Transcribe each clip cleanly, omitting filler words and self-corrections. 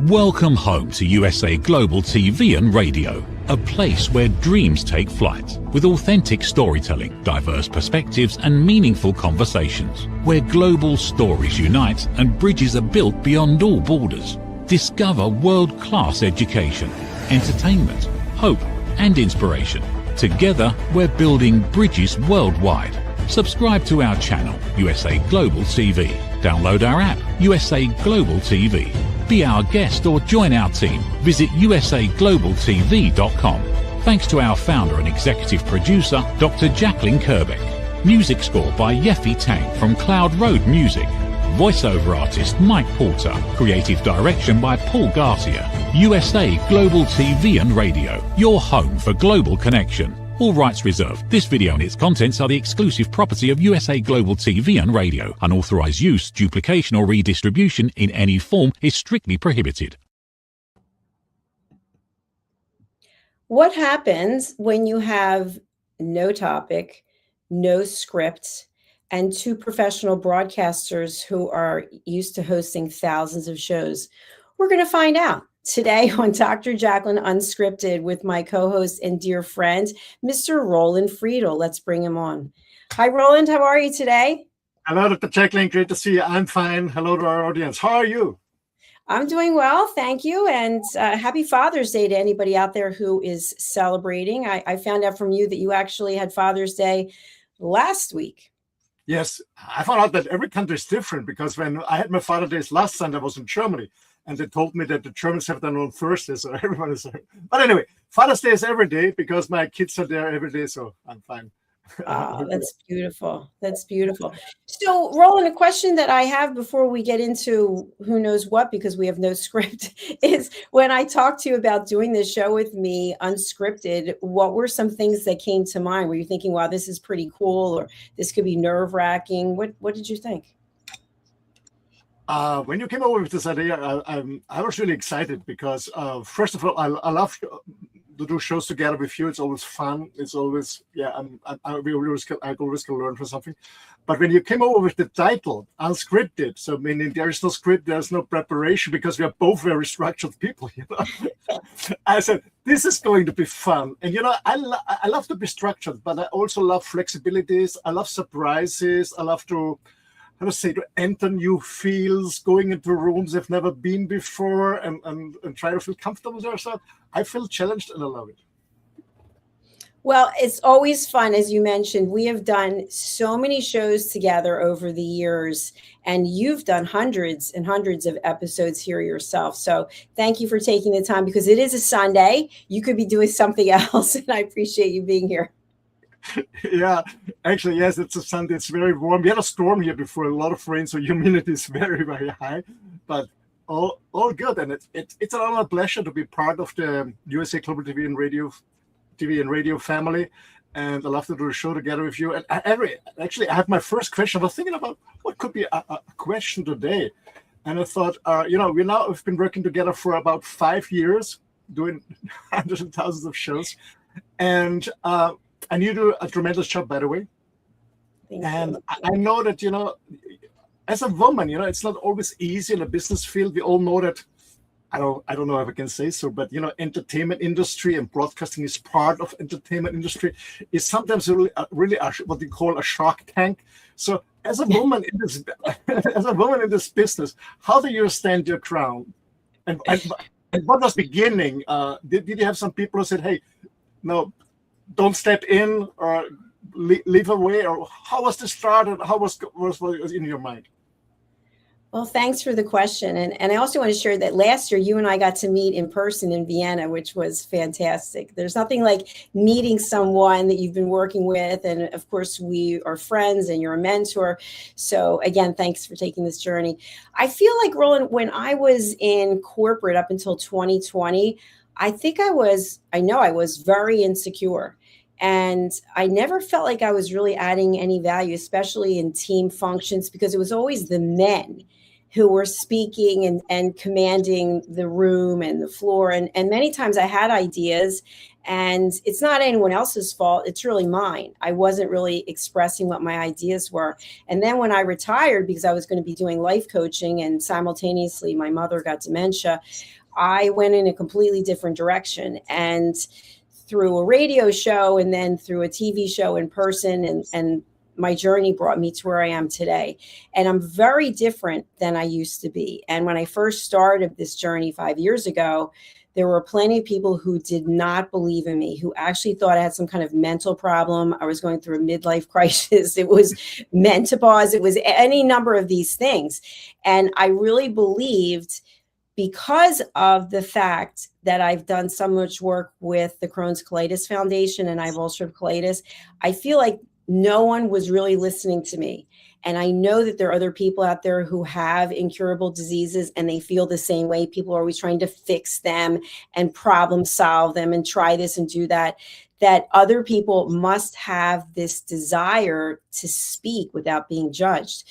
Welcome home to USA Global TV and Radio, a place where dreams take flight, with authentic storytelling, diverse perspectives and meaningful conversations, where global stories unite and bridges are built beyond all borders. Discover world-class education, entertainment, hope and inspiration. Together, we're building bridges worldwide. Subscribe to our channel, USA Global TV. Download our app, USA Global TV. Be our guest or join our team. Visit usaglobaltv.com. Thanks to our founder and executive producer, Dr. Jacalyn Kerbeck. Music score by Yeffy Tang from Cloud Road Music. Voiceover artist Mike Porter. Creative direction by Paul Garcia. USA Global TV and Radio. Your home for global connection. All rights reserved. This video and its contents are the exclusive property of USA Global TV and Radio. Unauthorized use, duplication or redistribution in any form is strictly prohibited. What happens when you have no topic, no script, and two professional broadcasters who are used to hosting thousands of shows? We're going to find out today on Dr. Jacalyn Unscripted with my co-host and dear friend, Mr. Roland Friedl. Let's bring him on. Hi, Roland. How are you today? Hello, Dr. Jacalyn. Great to see you. I'm fine. Hello to our audience. How are you? I'm doing well. Thank you. And happy Father's Day to anybody out there who is celebrating. I found out from you that you actually had Father's Day last week. Yes, I found out that every country is different because when I had my Father's Day last Sunday, I was in Germany. And they told me that the Germans have done on Thursday, so everyone is there. But anyway, Father's Day is every day because my kids are there every day, so I'm fine. Oh, that's beautiful. That's beautiful. So, Roland, a question that I have before we get into who knows what, because we have no script, is when I talked to you about doing this show with me, Unscripted, what were some things that came to mind? Were you thinking, wow, this is pretty cool, or this could be nerve-wracking? What did you think? When you came over with this idea, I was really excited because, first of all, I love to do shows together with you. It's always fun. It's always, I always can learn from something. But when you came over with the title, Unscripted, so meaning there is no script, there's no preparation, because we are both very structured people, you know. I said, this is going to be fun. And, you know, I love to be structured, but I also love flexibilities. I love surprises. I love to to enter new fields, going into rooms I've never been before, and try to feel comfortable there. So I feel challenged and I love it. Well, it's always fun. As you mentioned, we have done so many shows together over the years, and you've done hundreds and hundreds of episodes here yourself. So thank you for taking the time, because it is a Sunday. You could be doing something else, and I appreciate you being here. Yeah, actually, yes, it's a Sunday. It's very warm. We had a storm here before, a lot of rain, so humidity is very, very high, but all good. And it's an honor and pleasure to be part of the USA Global TV and Radio family. And I love to do a show together with you. And I have my first question. I was thinking about what could be a question today. And I thought, we've been working together for about 5 years, doing hundreds and thousands of shows. And you do a tremendous job, by the way. And I know that, you know, as a woman, you know, it's not always easy in a business field. We all know that. I don't know if I can say so, but, you know, entertainment industry and broadcasting is part of entertainment industry. Is sometimes really what we call a shark tank. So as a woman in this business, how do you stand your ground? And what was beginning? Did you have some people who said, hey, no, don't step in or leave away? Or how was this started? How was in your mind? Well, thanks for the question. And I also want to share that last year, you and I got to meet in person in Vienna, which was fantastic. There's nothing like meeting someone that you've been working with. And of course, we are friends and you're a mentor. So again, thanks for taking this journey. I feel like, Roland, when I was in corporate up until 2020, I know I was very insecure. And I never felt like I was really adding any value, especially in team functions, because it was always the men who were speaking and commanding the room and the floor. And many times I had ideas, and it's not anyone else's fault. It's really mine. I wasn't really expressing what my ideas were. And then when I retired, because I was going to be doing life coaching and simultaneously my mother got dementia, I went in a completely different direction. And through a radio show and then through a TV show in person, and my journey brought me to where I am today. And I'm very different than I used to be. And when I first started this journey 5 years ago, there were plenty of people who did not believe in me, who actually thought I had some kind of mental problem. I was going through a midlife crisis. It was menopause. It was any number of these things. And I really believed, because of the fact that I've done so much work with the Crohn's Colitis Foundation and I have ulcerative colitis, I feel like no one was really listening to me. And I know that there are other people out there who have incurable diseases and they feel the same way. People are always trying to fix them and problem solve them and try this and do that, that other people must have this desire to speak without being judged.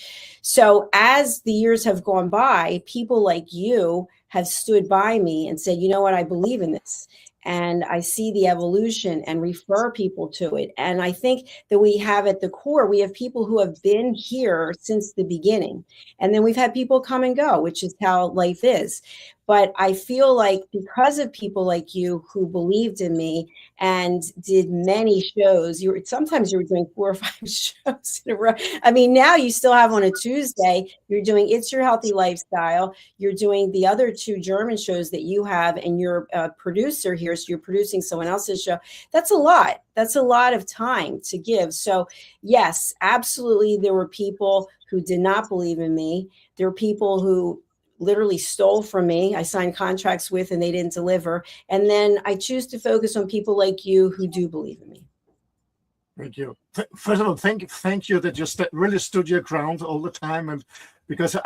So as the years have gone by, people like you have stood by me and said, you know what, I believe in this. And I see the evolution and refer people to it. And I think that we have at the core, we have people who have been here since the beginning. And then we've had people come and go, which is how life is. But I feel like because of people like you who believed in me and did many shows, sometimes you were doing 4 or 5 shows in a row. I mean, now you still have on a Tuesday, you're doing It's Your Healthy Lifestyle. You're doing the other 2 German shows that you have, and you're a producer here. So you're producing someone else's show. That's a lot. That's a lot of time to give. So yes, absolutely. There were people who did not believe in me. There were people who literally stole from me. I signed contracts with and they didn't deliver. And then I choose to focus on people like you who do believe in me. Thank you. First of all, thank you that you really stood your ground all the time. And because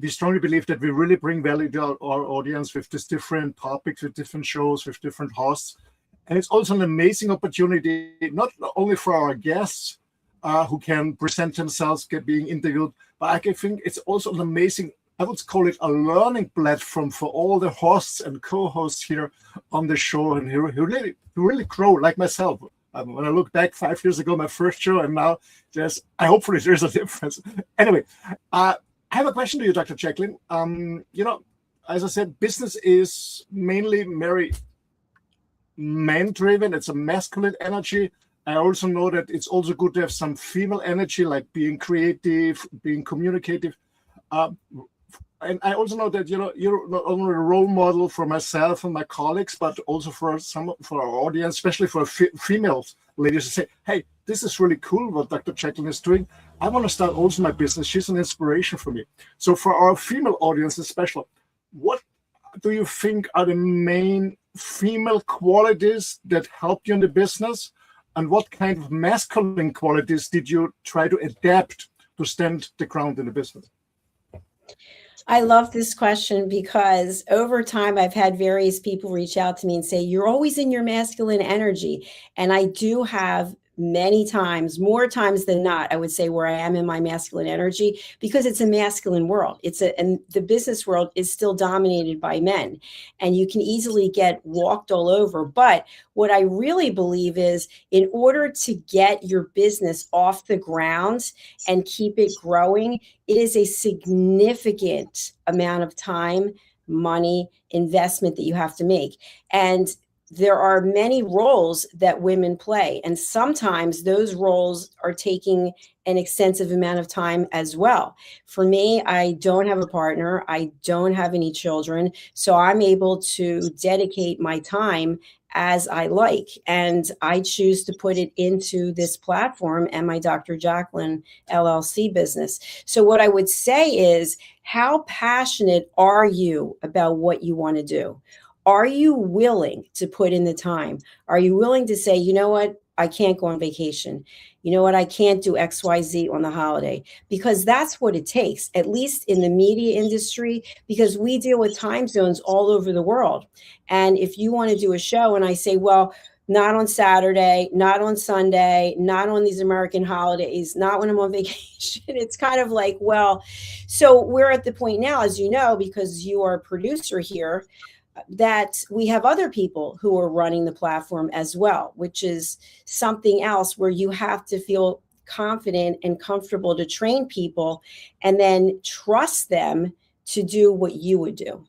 we strongly believe that we really bring value to our audience with these different topics, with different shows, with different hosts. And it's also an amazing opportunity, not only for our guests who can present themselves, being interviewed, but I think it's also an amazing, I would call it a learning platform for all the hosts and co-hosts here on the show, and who really grow like myself. When I look back 5 years ago, my first show, and now hopefully there's a difference. Anyway, I have a question to you, Dr. Jacalyn. As I said, business is mainly very man-driven. It's a masculine energy. I also know that it's also good to have some female energy, like being creative, being communicative. And I also know that you're not only a role model for myself and my colleagues, but also for our audience, especially for female ladies, to say, "Hey, this is really cool what Dr. Jacalyn is doing. I want to start also my business. She's an inspiration for me." So, for our female audience, especially, what do you think are the main female qualities that helped you in the business, and what kind of masculine qualities did you try to adapt to stand the ground in the business? I love this question because over time, I've had various people reach out to me and say, you're always in your masculine energy. And I do have many times, more times than not, I would say, where I am in my masculine energy, because it's a masculine world. And the business world is still dominated by men, and you can easily get walked all over. But what I really believe is, in order to get your business off the ground and keep it growing, it is a significant amount of time, money, investment that you have to make. And there are many roles that women play, and sometimes those roles are taking an extensive amount of time as well. For me, I don't have a partner. I don't have any children. So I'm able to dedicate my time as I like. And I choose to put it into this platform and my Dr. Jacalyn LLC business. So what I would say is, how passionate are you about what you want to do? Are you willing to put in the time? Are you willing to say, you know what, I can't go on vacation. You know what, I can't do XYZ on the holiday, because that's what it takes, at least in the media industry, because we deal with time zones all over the world. And if you want to do a show and I say, well, not on Saturday, not on Sunday, not on these American holidays, not when I'm on vacation. It's kind of like, well, so we're at the point now, as you know, because you are a producer here, that we have other people who are running the platform as well, which is something else where you have to feel confident and comfortable to train people and then trust them to do what you would do.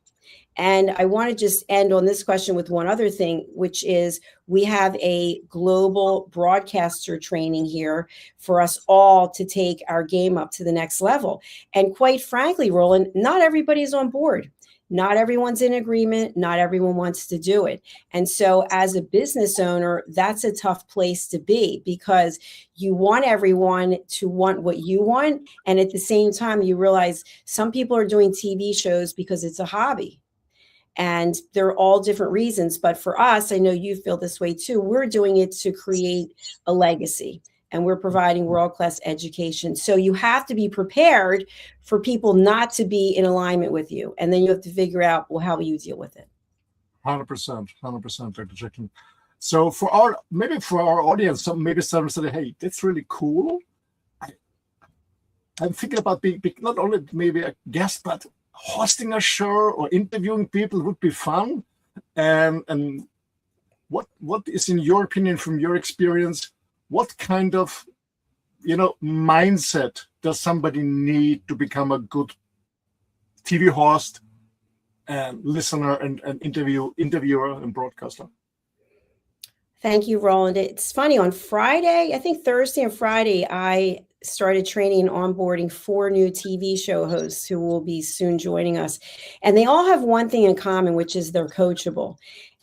And I want to just end on this question with one other thing, which is we have a global broadcaster training here for us all to take our game up to the next level. And quite frankly, Roland, not everybody's on board. Not everyone's in agreement. Not everyone wants to do it. And so as a business owner, that's a tough place to be because you want everyone to want what you want. And at the same time, you realize some people are doing TV shows because it's a hobby. And they're all different reasons. But for us, I know you feel this way too. We're doing it to create a legacy and we're providing world-class education. So you have to be prepared for people not to be in alignment with you. And then you have to figure out, well, how will you deal with it? 100%, Dr. Jacalyn. So for our audience, maybe someone said, hey, that's really cool. I'm thinking about being not only maybe a guest, but hosting a show or interviewing people would be fun. And what is, in your opinion, from your experience, what kind of mindset does somebody need to become a good TV host and listener and interviewer and broadcaster? Thank you, Roland. It's funny, on Friday, I think Thursday and Friday, I started training and onboarding 4 new TV show hosts who will be soon joining us. And they all have one thing in common, which is they're coachable.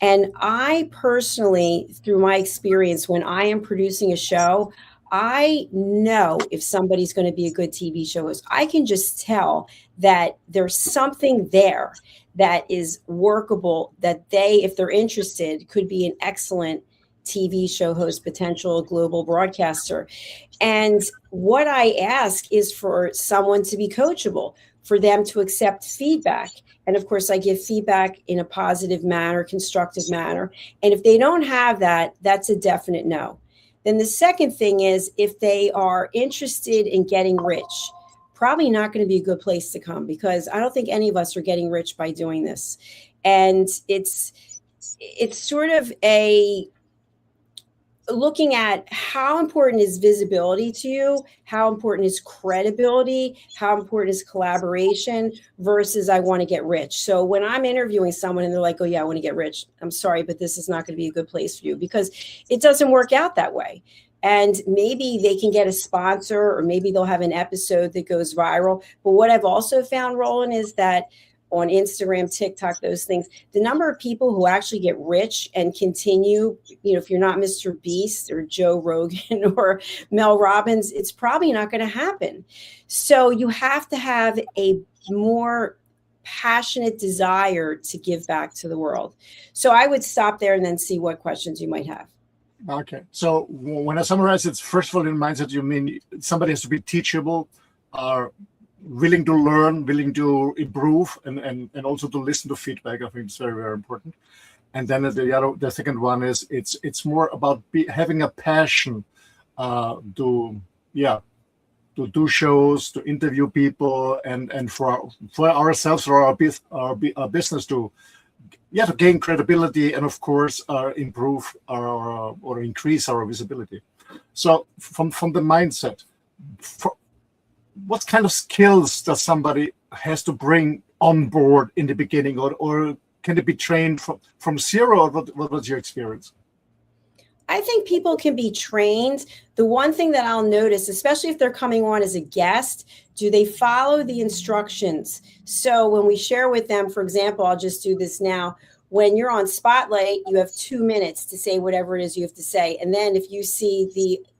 And I personally, through my experience, when I am producing a show, I know if somebody's going to be a good TV show host. I can just tell that there's something there that is workable, that they, if they're interested, could be an excellent TV show host, potential global broadcaster. And what I ask is for someone to be coachable, for them to accept feedback. And of course, I give feedback in a positive manner, constructive manner. And if they don't have that, that's a definite no. Then the second thing is, if they are interested in getting rich, probably not going to be a good place to come, because I don't think any of us are getting rich by doing this. And it's sort of looking at how important is visibility to you, how important is credibility, how important is collaboration versus I want to get rich. So when I'm interviewing someone and they're like, oh yeah, I want to get rich, I'm sorry, but this is not going to be a good place for you, because it doesn't work out that way. And maybe they can get a sponsor, or maybe they'll have an episode that goes viral. But what I've also found, Roland, is that on Instagram, TikTok, those things, the number of people who actually get rich and continue, if you're not Mr. Beast or Joe Rogan or Mel Robbins, it's probably not going to happen. So you have to have a more passionate desire to give back to the world. So I would stop there and then see what questions you might have. Okay. So when I summarize, it's first of all, in mindset, you mean somebody has to be teachable, willing to learn, willing to improve, and also to listen to feedback. I think it's very, very important. And then the second one is it's more about having a passion to do shows, to interview people, and for ourselves, for our business to gain credibility, and of course improve or increase our visibility. So from the mindset, what kind of skills does somebody has to bring on board in the beginning, or can it be trained from zero? Or what was your experience? I think people can be trained. The one thing that I'll notice, especially if they're coming on as a guest, do they follow the instructions? So when we share with them, for example, I'll just do this now. When you're on Spotlight, you have 2 minutes to say whatever it is you have to say. And then if you see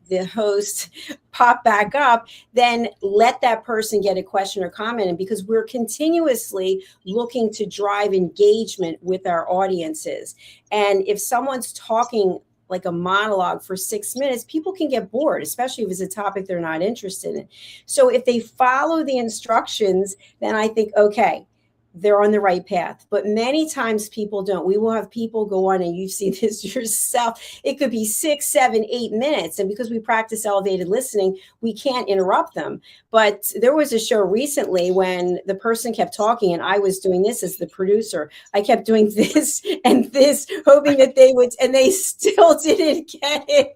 the host pop back up, then let that person get a question or comment. And because we're continuously looking to drive engagement with our audiences. And if someone's talking like a monologue for 6 minutes, people can get bored, especially if it's a topic they're not interested in. So if they follow the instructions, then I think, okay, they're on the right path. But many times people don't. We will have people go on, and you see this yourself. It could be 6, 7, 8 minutes. And because we practice elevated listening, we can't interrupt them. But there was a show recently when the person kept talking and I was doing this as the producer. I kept doing this and this, hoping that they would, and they still didn't get it.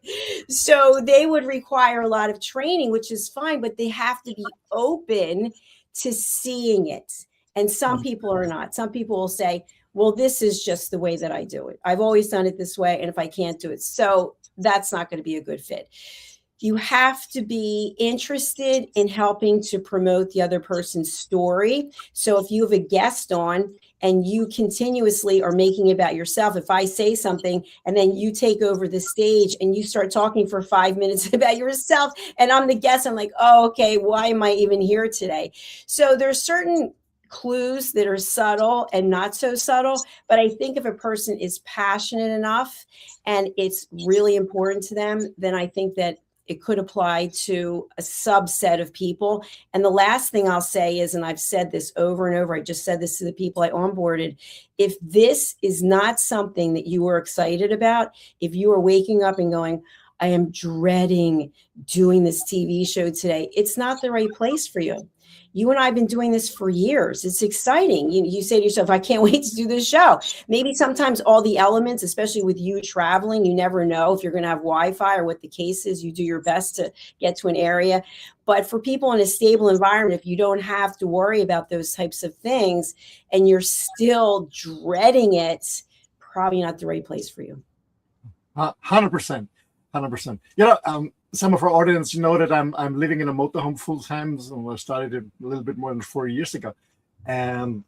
So they would require a lot of training, which is fine, but they have to be open to seeing it. And some people are not. Some people will say, well, this is just the way that I do it. I've always done it this way. And if I can't do it, so that's not going to be a good fit. You have to be interested in helping to promote the other person's story. So if you have a guest on and you continuously are making it about yourself, if I say something and then you take over the stage and you start talking for 5 minutes about yourself and I'm the guest, I'm like, oh, okay, why am I even here today? So there's certain clues that are subtle and not so subtle. But I think if a person is passionate enough and it's really important to them, then I think that it could apply to a subset of people. And the last thing I'll say is, and I've said this over and over, I just said this to the people I onboarded, if this is not something that you are excited about, if you are waking up and going, I am dreading doing this TV show today, it's not the right place for you. You and I have been doing this for years. It's exciting. You say to yourself, I can't wait to do this show. Maybe sometimes all the elements, especially with you traveling, you never know if you're going to have Wi-Fi or what the case is. You do your best to get to an area. But for people in a stable environment, if you don't have to worry about those types of things and you're still dreading it, probably not the right place for you. 100%. 100%. You know, some of our audience know that I'm living in a motorhome full time. So I started it a little bit more than 4 years ago, and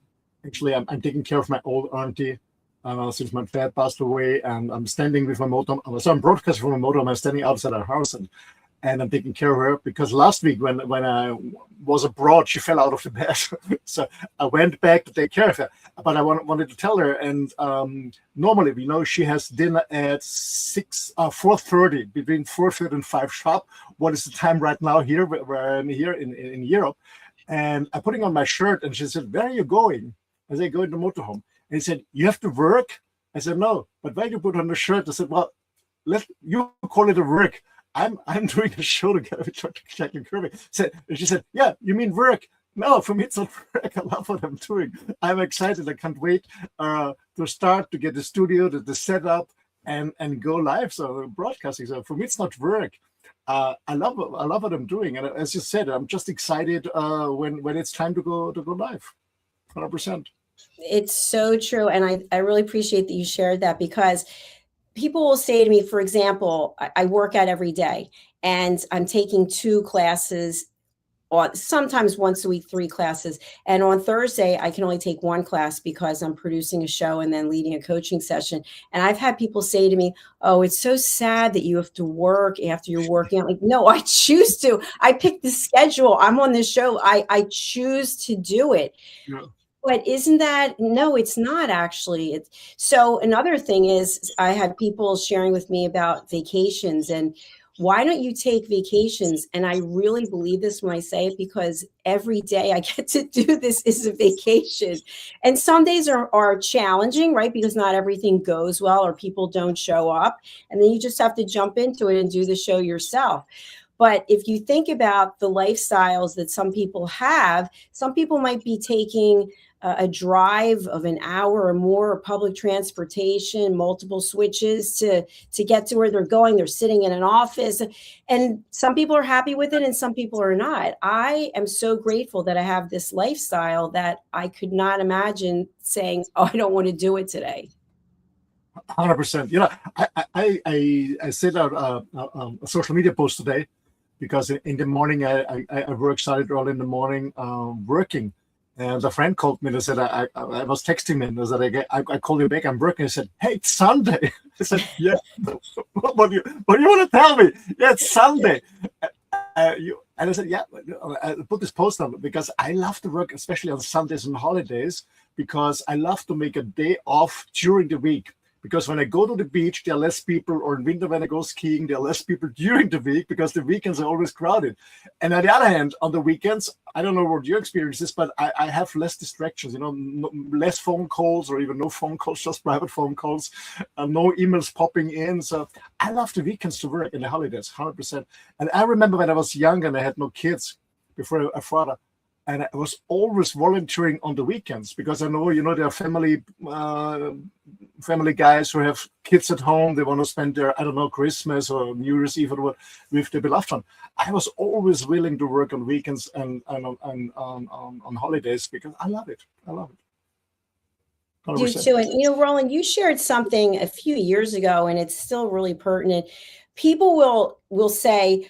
actually I'm taking care of my old auntie since my dad passed away, and I'm standing with my motorhome. So I'm broadcasting from my motorhome. I'm standing outside our house, and I'm taking care of her because last week when I was abroad, she fell out of the bed. So I went back to take care of her. But I wanted to tell her, and normally, you know, she has dinner at 4:30, between 4:30 and 5 sharp. What is the time right now here, where I'm here in Europe? And I'm putting on my shirt, and she said, where are you going? I said, go to the motorhome. And he said, you have to work? I said, no. But why do you put on the shirt? I said, well, you call it a work. I'm doing a show together with Jacalyn Kerbeck. She said, yeah, you mean work? No, for me, it's not work. I love what I'm doing. I'm excited. I can't wait to start, to get the studio, the setup, and go live. So broadcasting. So for me, it's not work. I love what I'm doing. And as you said, I'm just excited when it's time to go live. 100%. It's so true. And I really appreciate that you shared that, because people will say to me, for example, I work out every day and I'm taking 2 classes, or sometimes once a week, 3 classes. And on Thursday, I can only take 1 class because I'm producing a show and then leading a coaching session. And I've had people say to me, oh, it's so sad that you have to work after you're working. I'm like, no, I choose to. I pick the schedule. I'm on this show. I choose to do it. Yeah. But isn't that, no, it's not actually. So another thing is, I have people sharing with me about vacations and why don't you take vacations? And I really believe this when I say it, because every day I get to do this is a vacation. And some days are challenging, right? Because not everything goes well or people don't show up. And then you just have to jump into it and do the show yourself. But if you think about the lifestyles that some people have, some people might be taking a drive of an hour or more, public transportation, multiple switches to get to where they're going. They're sitting in an office, and some people are happy with it and some people are not. I am so grateful that I have this lifestyle that I could not imagine saying, oh, I don't want to do it today. 100%. You know, I sent out a social media post today because in the morning I work, started early in the morning working. And a friend called me and said, I was texting me and I said, I called you back, I'm working. I said, hey, it's Sunday. I said, yeah, what do you want to tell me? Yeah, it's Sunday. And I said, yeah, I put this post on because I love to work, especially on Sundays and holidays, because I love to make a day off during the week. Because when I go to the beach, there are less people, or in winter when I go skiing, there are less people during the week because the weekends are always crowded. And on the other hand, on the weekends, I don't know what your experience is, but I have less distractions, less phone calls or even no phone calls, just private phone calls, no emails popping in. So I love the weekends to work and the holidays, 100%. And I remember when I was young and I had no kids before a father, and I was always volunteering on the weekends because I know, there are family guys who have kids at home. They want to spend their, I don't know, Christmas or New Year's Eve or what with their beloved one. I was always willing to work on weekends and on holidays because I love it. I love it. 100%. Do too. And Roland, you shared something a few years ago, and it's still really pertinent. People will say,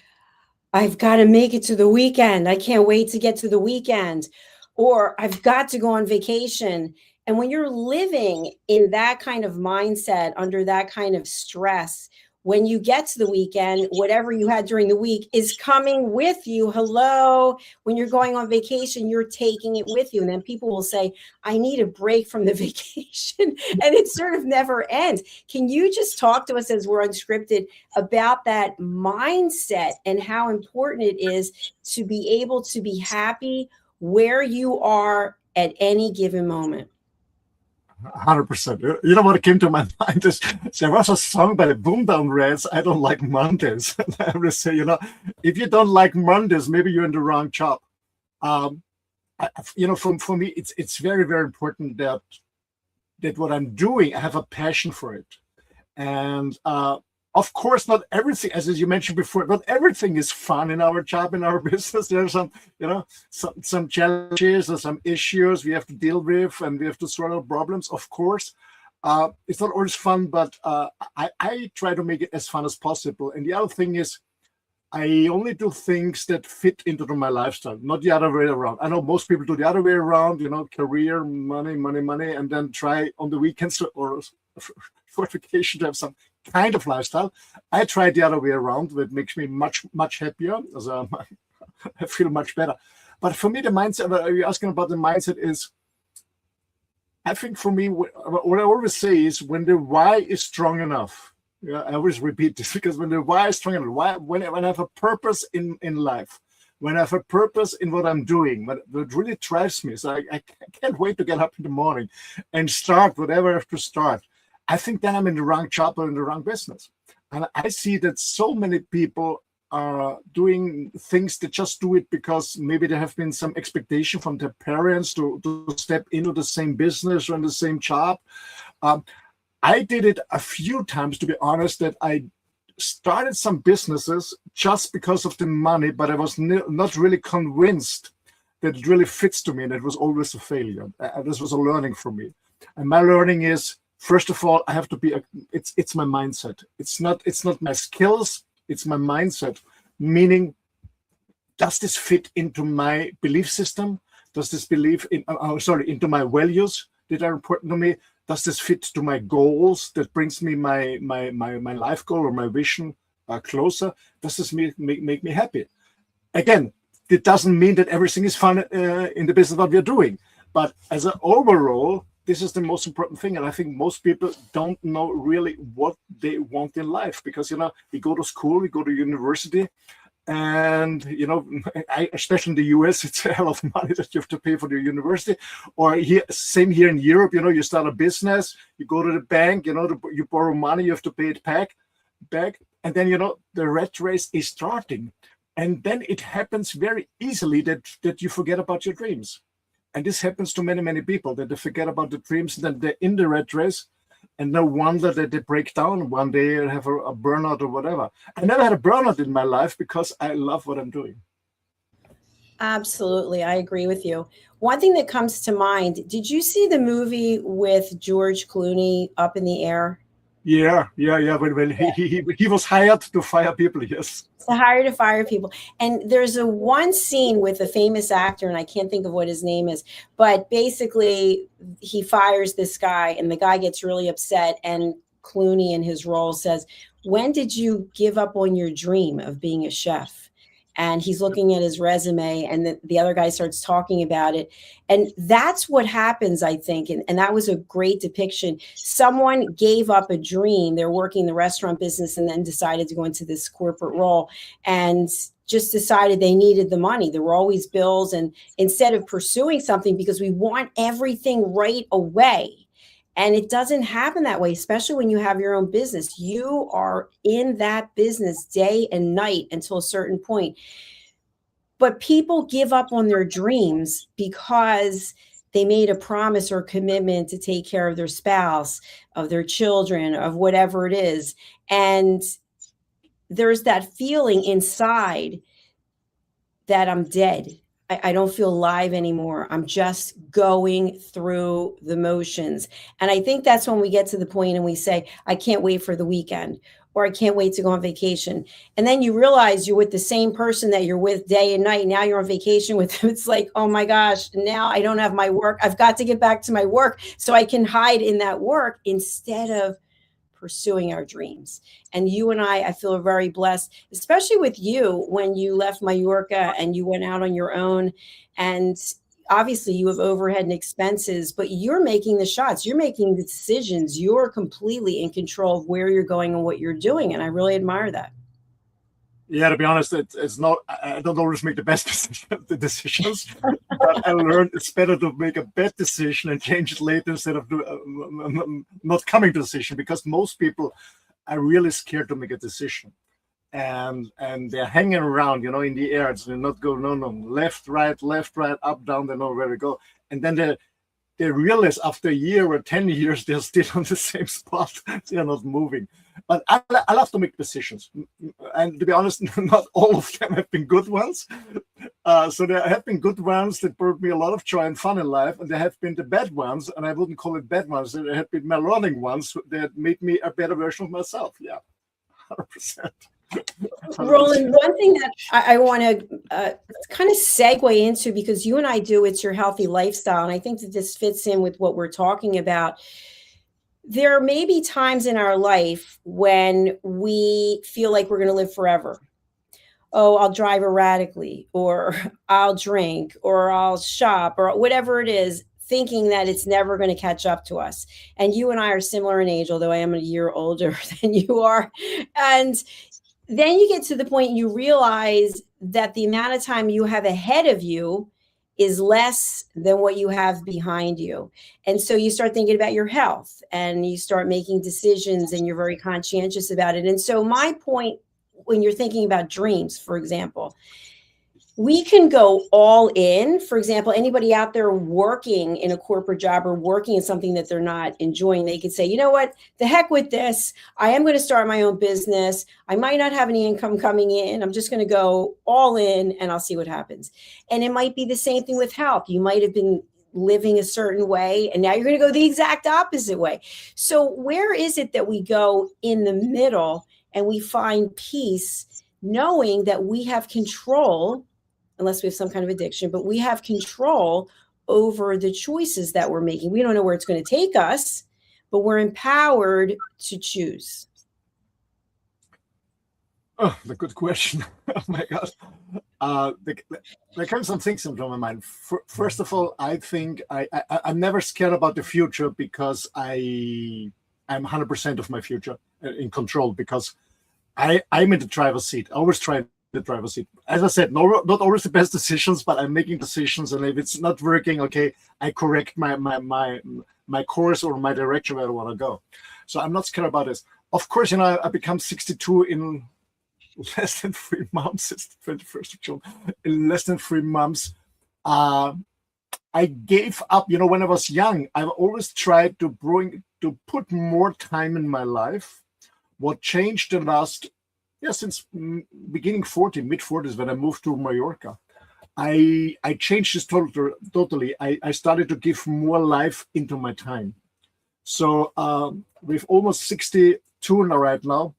I've got to make it to the weekend. I can't wait to get to the weekend. Or I've got to go on vacation. And when you're living in that kind of mindset, under that kind of stress, when you get to the weekend, whatever you had during the week is coming with you. Hello. When you're going on vacation, you're taking it with you. And then people will say, I need a break from the vacation. And it sort of never ends. Can you just talk to us, as we're unscripted, about that mindset and how important it is to be able to be happy where you are at any given moment? 100%. You know what came to my mind is there was a song by the Boom Down Rats, I Don't Like Mondays. And I would say, if you don't like Mondays, maybe you're in the wrong job. For me, it's very, very important that what I'm doing, I have a passion for it. And of course, not everything, as you mentioned before, not everything is fun in our job, in our business. There are some challenges or some issues we have to deal with, and we have to sort out problems. Of course, it's not always fun, but I try to make it as fun as possible. And the other thing is, I only do things that fit into my lifestyle, not the other way around. I know most people do the other way around, career, money, and then try on the weekends or for vacation to have some kind of lifestyle. I try the other way around, which makes me much, much happier. I feel much better. But for me, the mindset, you're asking about the mindset is, I think for me, what I always say is when the why is strong enough, I always repeat this, because when the why is strong enough, when I have a purpose in life, when I have a purpose in what I'm doing, what really drives me, so I can't wait to get up in the morning and start whatever I have to start. I think then I'm in the wrong job or in the wrong business. And I see that so many people are doing things that just do it because maybe there have been some expectation from their parents to step into the same business or in the same job. I did it a few times, to be honest, that I started some businesses just because of the money, but I was not really convinced that it really fits to me, and it was always a failure. This was a learning for me. And my learning is, first of all, I have to be, it's my mindset. It's not my skills, it's my mindset. Meaning, does this fit into my belief system? Does this believe into my values that are important to me? Does this fit to my goals that brings me my life goal or my vision closer? Does this make me happy? Again, it doesn't mean that everything is fun in the business what we're doing. But as an overall, this is the most important thing. And I think most people don't know really what they want in life, because, we go to school, we go to university, and, especially in the US, it's a hell of money that you have to pay for the university. Or same here in Europe, you start a business, you go to the bank, you borrow money, you have to pay it back. And then, the rat race is starting. And then it happens very easily that you forget about your dreams. And this happens to many, many people, that they forget about the dreams, and then they're in the rat race, and no wonder that they break down one day and have a burnout or whatever. I never had a burnout in my life because I love what I'm doing. Absolutely. I agree with you. One thing that comes to mind, did you see the movie with George Clooney, Up in the Air? Yeah. When he was hired to fire people, yes. To hire to fire people. And there's one scene with a famous actor, and I can't think of what his name is, but basically he fires this guy, and the guy gets really upset, and Clooney in his role says, when did you give up on your dream of being a chef? and he's looking at his resume, and the other guy starts talking about it. And that's what happens, I think. And that was a great depiction. Someone gave up a dream. They're working the restaurant business and then decided to go into this corporate role and just decided they needed the money. There were always bills. And instead of pursuing something, because we want everything right away, and it doesn't happen that way, especially when you have your own business. You are in that business day and night until a certain point. But people give up on their dreams because they made a promise or commitment to take care of their spouse, of their children, of whatever it is. And there's that feeling inside that I'm dead. I don't feel alive anymore. I'm just going through the motions. And I think that's when we get to the point and we say, I can't wait for the weekend, or I can't wait to go on vacation. And then you realize you're with the same person that you're with day and night. Now you're on vacation with them. It's like, oh my gosh, now I don't have my work. I've got to get back to my work so I can hide in that work instead of pursuing our dreams. And you and I feel very blessed, especially with you when you left Mallorca and you went out on your own. And obviously you have overhead and expenses, but you're making the shots, you're making the decisions, you're completely in control of where you're going and what you're doing. And I really admire that. Yeah, to be honest, it's not. I don't always make the best decisions, but I learned it's better to make a bad decision and change it later instead of not coming to a decision. Because most people are really scared to make a decision, and they're hanging around, in the air. It's not go no left, right, up, down. They know where to go, and then they realize after a year or 10 years they're still on the same spot. They're not moving. But I love to make decisions, and to be honest, not all of them have been good ones. So there have been good ones that brought me a lot of joy and fun in life, and there have been the bad ones, and I wouldn't call it bad ones. There have been my learning ones that made me a better version of myself. Yeah, 100%. Roland, one thing that I want to kind of segue into, because you and I do, it's your healthy lifestyle, and I think that this fits in with what we're talking about. There may be times in our life when we feel like we're going to live forever. Oh, I'll drive erratically, or I'll drink, or I'll shop, or whatever it is, thinking that it's never going to catch up to us. And you and I are similar in age, although I am a year older than you are. And then you get to the point you realize that the amount of time you have ahead of you is less than what you have behind you. And so you start thinking about your health, and you start making decisions, and you're very conscientious about it. And so my point, when you're thinking about dreams, for example, we can go all in. For example, anybody out there working in a corporate job or working in something that they're not enjoying, they could say, you know what, the heck with this. I am going to start my own business. I might not have any income coming in. I'm just going to go all in, and I'll see what happens. And it might be the same thing with health. You might have been living a certain way, and now you're going to go the exact opposite way. So where is it that we go in the middle and we find peace, knowing that we have control, unless we have some kind of addiction, but we have control over the choices that we're making? We don't know where it's going to take us, but we're empowered to choose. Oh, the good question. Oh my God. There comes some things into my mind. First of all, I think I'm never scared about the future, because I'm 100% of my future in control, because I'm in the driver's seat. I always try the driver's seat. As I said, not always the best decisions, but I'm making decisions, and if it's not working, okay, I correct my course or my direction where I want to go. So I'm not scared about this. Of course, I become 62 in less than 3 months. It's the 21st of June. In less than 3 months, I gave up. When I was young, I've always tried to put more time in my life. What changed the last, since beginning mid-40s, when I moved to Mallorca, I changed this totally. I started to give more life into my time. So with almost 62 right now,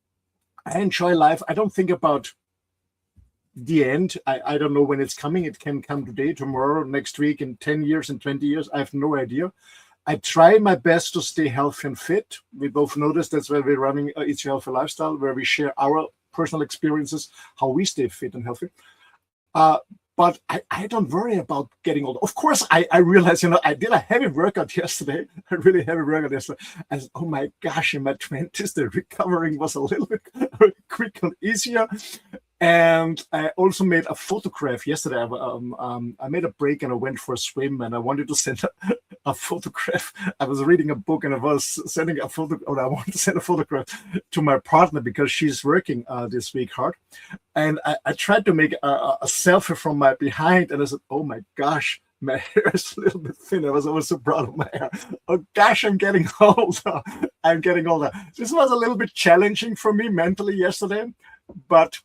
I enjoy life. I don't think about the end. I don't know when it's coming. It can come today, tomorrow, next week, in 10 years, in 20 years. I have no idea. I try my best to stay healthy and fit. We both notice that's why we're running It's Your Healthy Lifestyle, where we share our personal experiences, how we stay fit and healthy. But I don't worry about getting older. Of course, I realize, I did a heavy workout yesterday, a really heavy workout yesterday. And oh my gosh, in my 20s, the recovering was a little bit quicker and easier. And I also made a photograph yesterday. I made a break and I went for a swim, and I wanted to send a photograph. I was reading a book and I was sending a photo, or I wanted to send a photograph to my partner because she's working this week hard. And I tried to make a selfie from my behind, and I said, oh my gosh, my hair is a little bit thin. I was always so proud of my hair. Oh gosh, I'm getting older. I'm getting older. This was a little bit challenging for me mentally yesterday, but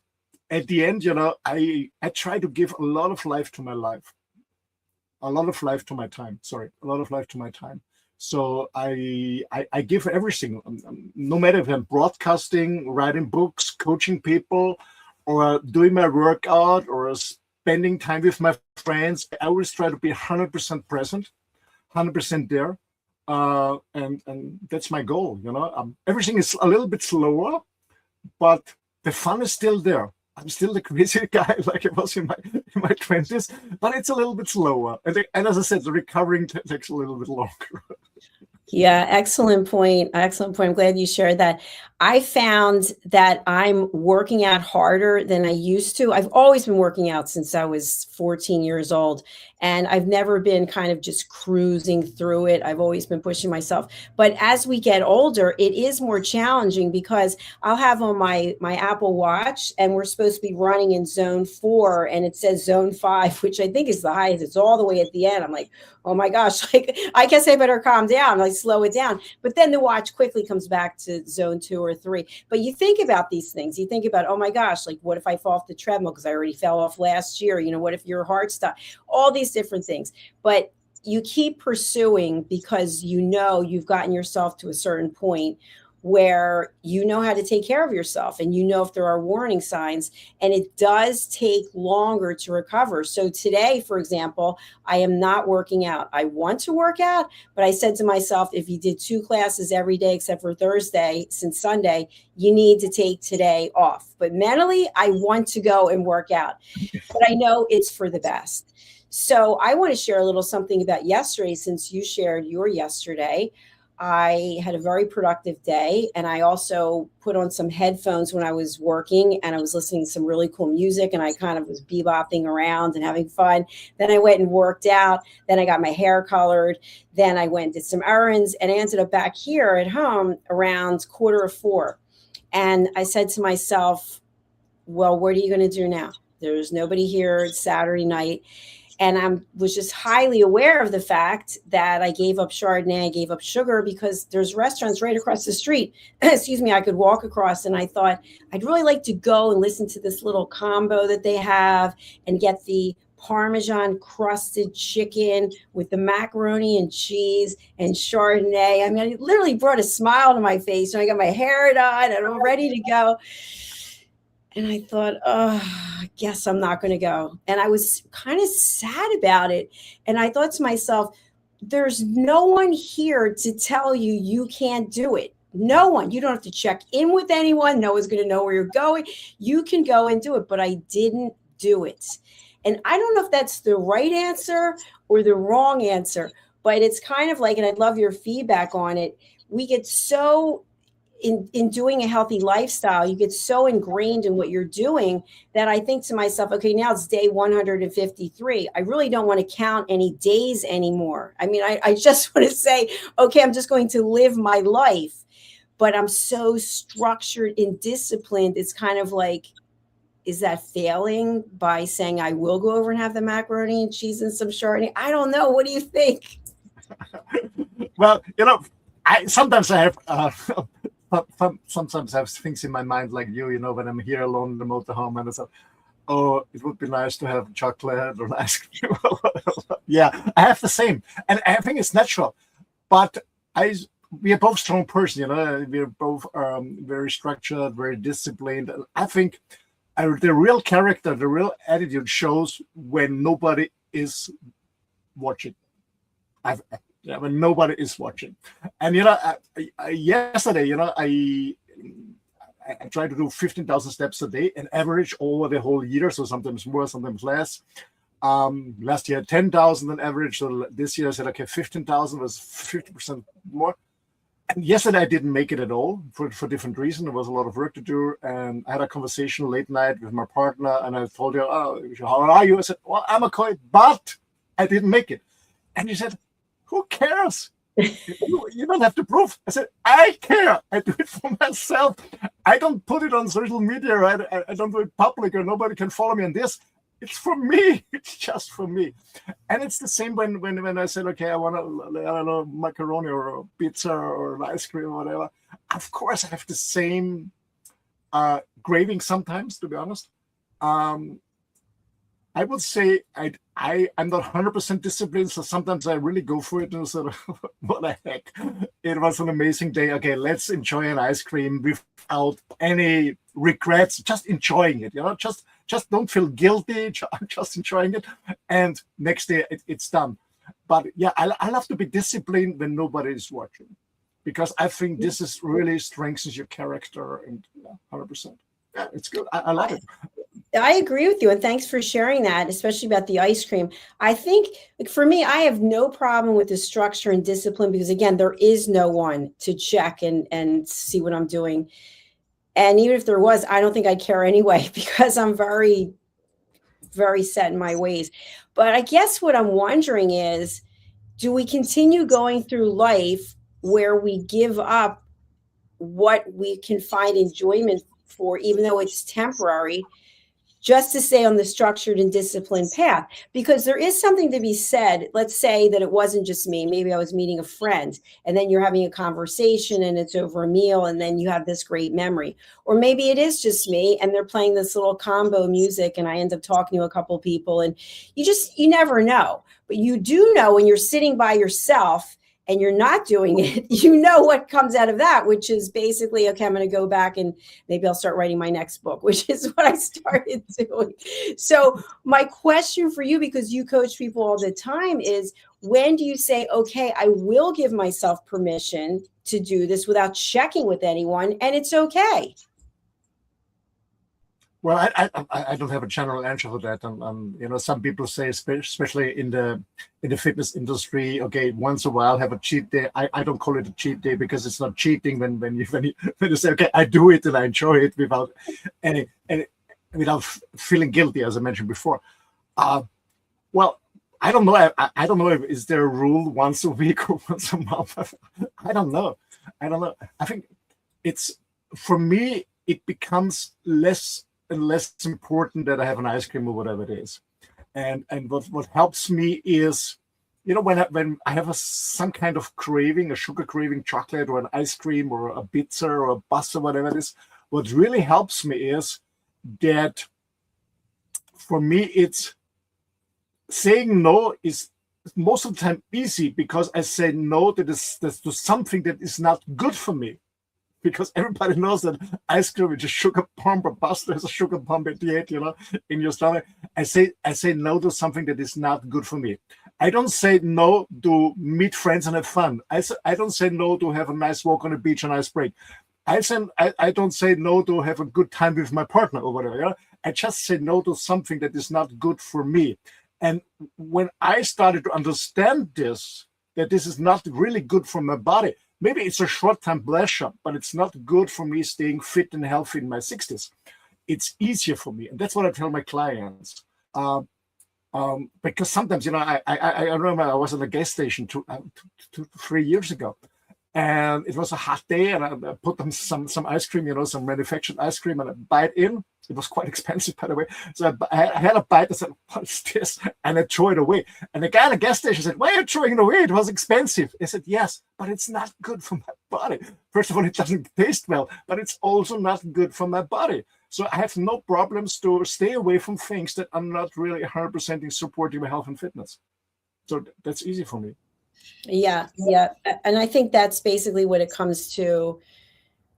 at the end, I try to give a lot of life to my life, a lot of life to my time. A lot of life to my time. So I give everything, no matter if I'm broadcasting, writing books, coaching people, or doing my workout, or spending time with my friends. I always try to be 100% present, 100% there, and that's my goal. Everything is a little bit slower, but the fun is still there. I'm still the crazy guy like I was in my 20s, but it's a little bit slower. And as I said, the recovering takes a little bit longer. Yeah, excellent point. Excellent point. I'm glad you shared that. I found that I'm working out harder than I used to. I've always been working out since I was 14 years old, and I've never been kind of just cruising through it. I've always been pushing myself. But as we get older, it is more challenging because I'll have on my Apple Watch, and we're supposed to be running in zone 4, and it says zone 5, which I think is the highest. It's all the way at the end. I'm like, oh my gosh, like I guess I better calm down, like slow it down. But then the watch quickly comes back to zone 2 or 3. But you think about these things. You think about, oh my gosh, like what if I fall off the treadmill because I already fell off last year? What if your heart stopped? All these different things. But you keep pursuing because you've gotten yourself to a certain point where you know how to take care of yourself, and if there are warning signs, and it does take longer to recover. So today, for example, I am not working out. I want to work out, but I said to myself, if you did 2 classes every day except for Thursday, since Sunday, you need to take today off. But mentally, I want to go and work out, but I know it's for the best. So I want to share a little something about yesterday, since you shared your yesterday. I had a very productive day, and I also put on some headphones when I was working, and I was listening to some really cool music, and I kind of was bebopping around and having fun. Then I went and worked out. Then I got my hair colored. Then I went and did some errands, and I ended up back here at home around 3:45. And I said to myself, well, what are you going to do now? There's nobody here. It's Saturday night. And I was just highly aware of the fact that I gave up Chardonnay, I gave up sugar, because there's restaurants right across the street, excuse me, I could walk across. And I thought, I'd really like to go and listen to this little combo that they have and get the Parmesan crusted chicken with the macaroni and cheese and Chardonnay. I mean, it literally brought a smile to my face. And I got my hair done and I'm ready to go. And I thought, oh, I guess I'm not going to go. And I was kind of sad about it. And I thought to myself, there's no one here to tell you you can't do it. No one. You don't have to check in with anyone. No one's going to know where you're going. You can go and do it. But I didn't do it. And I don't know if that's the right answer or the wrong answer, but it's kind of like, and I'd love your feedback on it. We get so in doing a healthy lifestyle, you get so ingrained in what you're doing that I think to myself, okay, now it's day 153. I really don't want to count any days anymore. I mean, I just want to say, okay, I'm just going to live my life, but I'm so structured and disciplined. It's kind of like, is that failing by saying I will go over and have the macaroni and cheese and some Chardonnay? I don't know. What do you think? Well, sometimes I have sometimes I have things in my mind like you, when I'm here alone in the motorhome, and I thought, oh, it would be nice to have chocolate or ice cream. Yeah, I have the same. And I think it's natural. But we are both strong persons, we're both very structured, very disciplined. And I think the real character, the real attitude shows when nobody is watching. When nobody is watching. And yesterday, I I try to do 15,000 steps a day, an average over the whole year. So sometimes more, sometimes less. Last year, 10,000 on average. So this year I said, okay, 15,000 was 50% more. And yesterday I didn't make it at all for different reasons. There was a lot of work to do. And I had a conversation late night with my partner. And I told her, oh, how are you? I said, well, I'm okay, but I didn't make it. And she said, who cares? You don't have to prove. I said, I care. I do it for myself. I don't put it on social media. I don't do it public, or nobody can follow me on this. It's for me. It's just for me. And it's the same when I said, okay, I want I don't know, macaroni or a pizza or an ice cream or whatever. Of course, I have the same craving sometimes, to be honest. I would say I'm not 100% disciplined, so sometimes I really go for it and sort of, what the heck. It was an amazing day. Okay, let's enjoy an ice cream without any regrets, just enjoying it, just don't feel guilty, just enjoying it. And next day it's done. But yeah, I love to be disciplined when nobody is watching, because I think this is really strengthens your character, and 100%. Yeah, it's good. I love it. I agree with you. And thanks for sharing that, especially about the ice cream. I think, like, for me, I have no problem with the structure and discipline, because again, there is no one to check and see what I'm doing. And even if there was, I don't think I'd care anyway, because I'm very, very set in my ways. But I guess what I'm wondering is, do we continue going through life where we give up what we can find enjoyment for, even though it's temporary, just to stay on the structured and disciplined path? Because there is something to be said. Let's say that it wasn't just me. Maybe I was meeting a friend, and then you're having a conversation and it's over a meal, and then you have this great memory. Or maybe it is just me and they're playing this little combo music and I end up talking to a couple people, and you never know. But you do know when you're sitting by yourself and you're not doing it, you know what comes out of that, which is basically, okay, I'm going to go back and maybe I'll start writing my next book, which is what I started doing. So my question for you, because you coach people all the time, is when do you say, okay, I will give myself permission to do this without checking with anyone, and it's okay? Well, I don't have a general answer for that. Some people say, especially in the fitness industry, okay, once a while have a cheat day. I don't call it a cheat day, because it's not cheating when you say, okay, I do it and I enjoy it without without feeling guilty, as I mentioned before. Well, I don't know. I don't know if is there a rule once a week or once a month. I don't know. I think it's, for me, it becomes less and less important that I have an ice cream or whatever it is. And what helps me is, when I have some kind of craving, a sugar craving, chocolate or an ice cream or a pizza or a bus or whatever it is, what really helps me is that, for me, it's saying no is most of the time easy, because I say no to something that is not good for me. Because everybody knows that ice cream is a sugar bomb, or pasta is a sugar bomb at the end, in your stomach. I say no to something that is not good for me. I don't say no to meet friends and have fun. I don't say no to have a nice walk on the beach, a nice break. I don't say no to have a good time with my partner or whatever. I just say no to something that is not good for me. And when I started to understand this, that this is not really good for my body, maybe it's a short-term pleasure, but it's not good for me staying fit and healthy in my 60s. It's easier for me. And that's what I tell my clients. Because sometimes, I remember I was at a gas station 3 years ago. And it was a hot day, and I put them some ice cream, some manufactured ice cream, and I bite in. It was quite expensive, by the way. So I had a bite. I said, "What's this?" And I threw it away. And the guy at the gas station said, "Why are you throwing it away? It was expensive." I said, "Yes, but it's not good for my body. First of all, it doesn't taste well, but it's also not good for my body. So I have no problems to stay away from things that are not really 100% supporting my health and fitness. So that's easy for me." Yeah. And I think that's basically what it comes to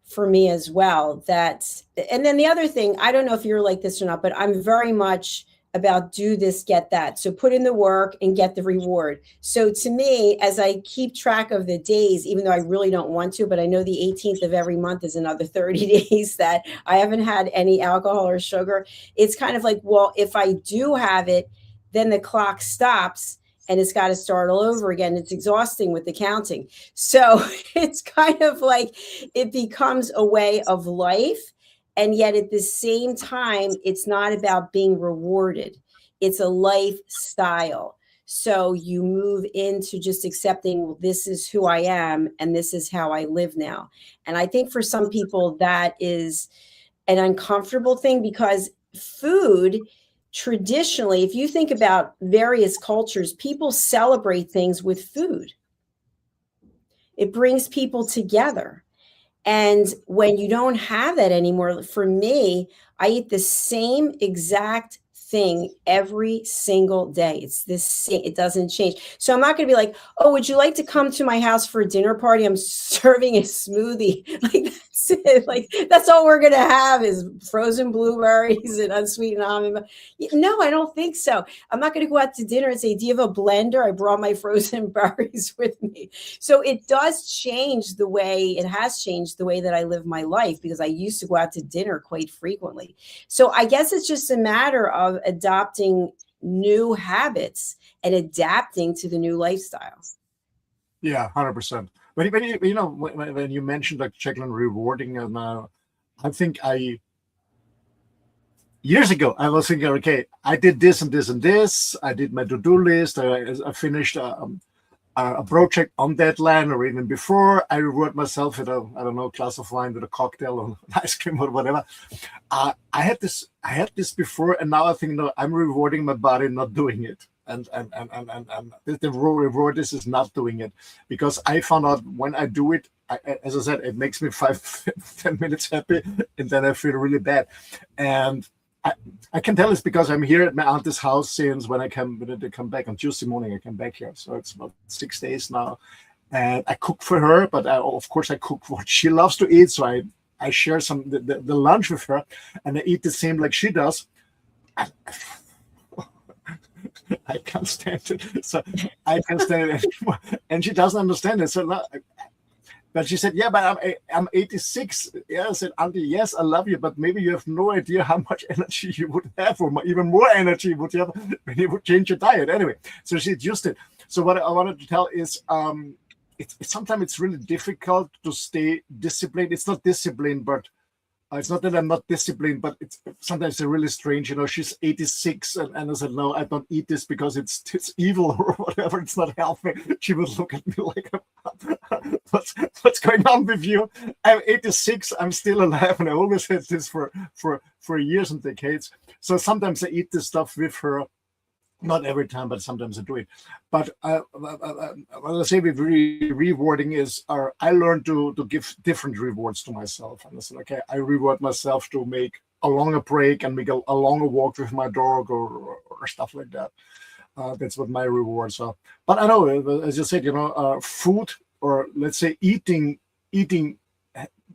for me as well. And then the other thing, I don't know if you're like this or not, but I'm very much about do this, get that. So put in the work and get the reward. So to me, as I keep track of the days, even though I really don't want to, but I know the 18th of every month is another 30 days that I haven't had any alcohol or sugar. It's kind of like, well, if I do have it, then the clock stops and it's got to start all over again. It's exhausting with the counting. So it's kind of like it becomes a way of life. And yet at the same time, it's not about being rewarded. It's a lifestyle. So you move into just accepting, well, this is who I am and this is how I live now. And I think for some people that is an uncomfortable thing, because food, traditionally, if you think about various cultures, people celebrate things with food. It brings people together. And when you don't have that anymore, for me, I eat the same exact thing every single day. It's this, it doesn't change. So I'm not going to be like, oh, would you like to come to my house for a dinner party? I'm serving a smoothie. Like that's it. Like that's all we're going to have is frozen blueberries and unsweetened almond. No, I don't think so. I'm not going to go out to dinner and say, do you have a blender? I brought my frozen berries with me. So it does change the way, it has changed the way that I live my life, because I used to go out to dinner quite frequently. So I guess it's just a matter of adopting new habits and adapting to the new lifestyle. Yeah, 100%. But you know, when you mentioned like Jacalyn rewarding, and I think years ago I was thinking, okay, I did this and this and this. I did my to-do list. I finished a project on deadline or even before. I reward myself with a, I don't know, glass of wine with a cocktail or ice cream or whatever. I had this before, and now I think, no, I'm rewarding my body not doing it. And the reward this is not doing it, because I found out when I do it, as I said, it makes me 5-10 minutes happy, and then I feel really bad. And I can tell it's because I'm here at my auntie's house since when they come back on Tuesday morning. I came back here, so it's about 6 days now. And I cook for her, but of course I cook what she loves to eat. So I share some the lunch with her, and I eat the same like she does. I can't stand it. So I can't stand it anymore. And she doesn't understand it. So now, but she said, yeah, but I'm 86. Yeah, I said, Auntie, yes, I love you, but maybe you have no idea how much energy you would have, or even more energy would you have when you would change your diet. Anyway, so she adjusted. So what I wanted to tell is, sometimes it's really difficult to stay disciplined. It's not discipline, but it's not that I'm not disciplined, but it's sometimes really strange. You know, she's 86, and I said, no, I don't eat this because it's evil or whatever. It's not healthy. She would look at me like, what's going on with you? I'm 86. I'm still alive, and I always had this for years and decades. So sometimes I eat this stuff with her. Not every time, but sometimes I do it. But what I say with rewarding is, I learned to give different rewards to myself. And I said, okay, I reward myself to make a longer break and make a longer walk with my dog or stuff like that. That's what my rewards are. But I know, as you said, you know, food, or let's say eating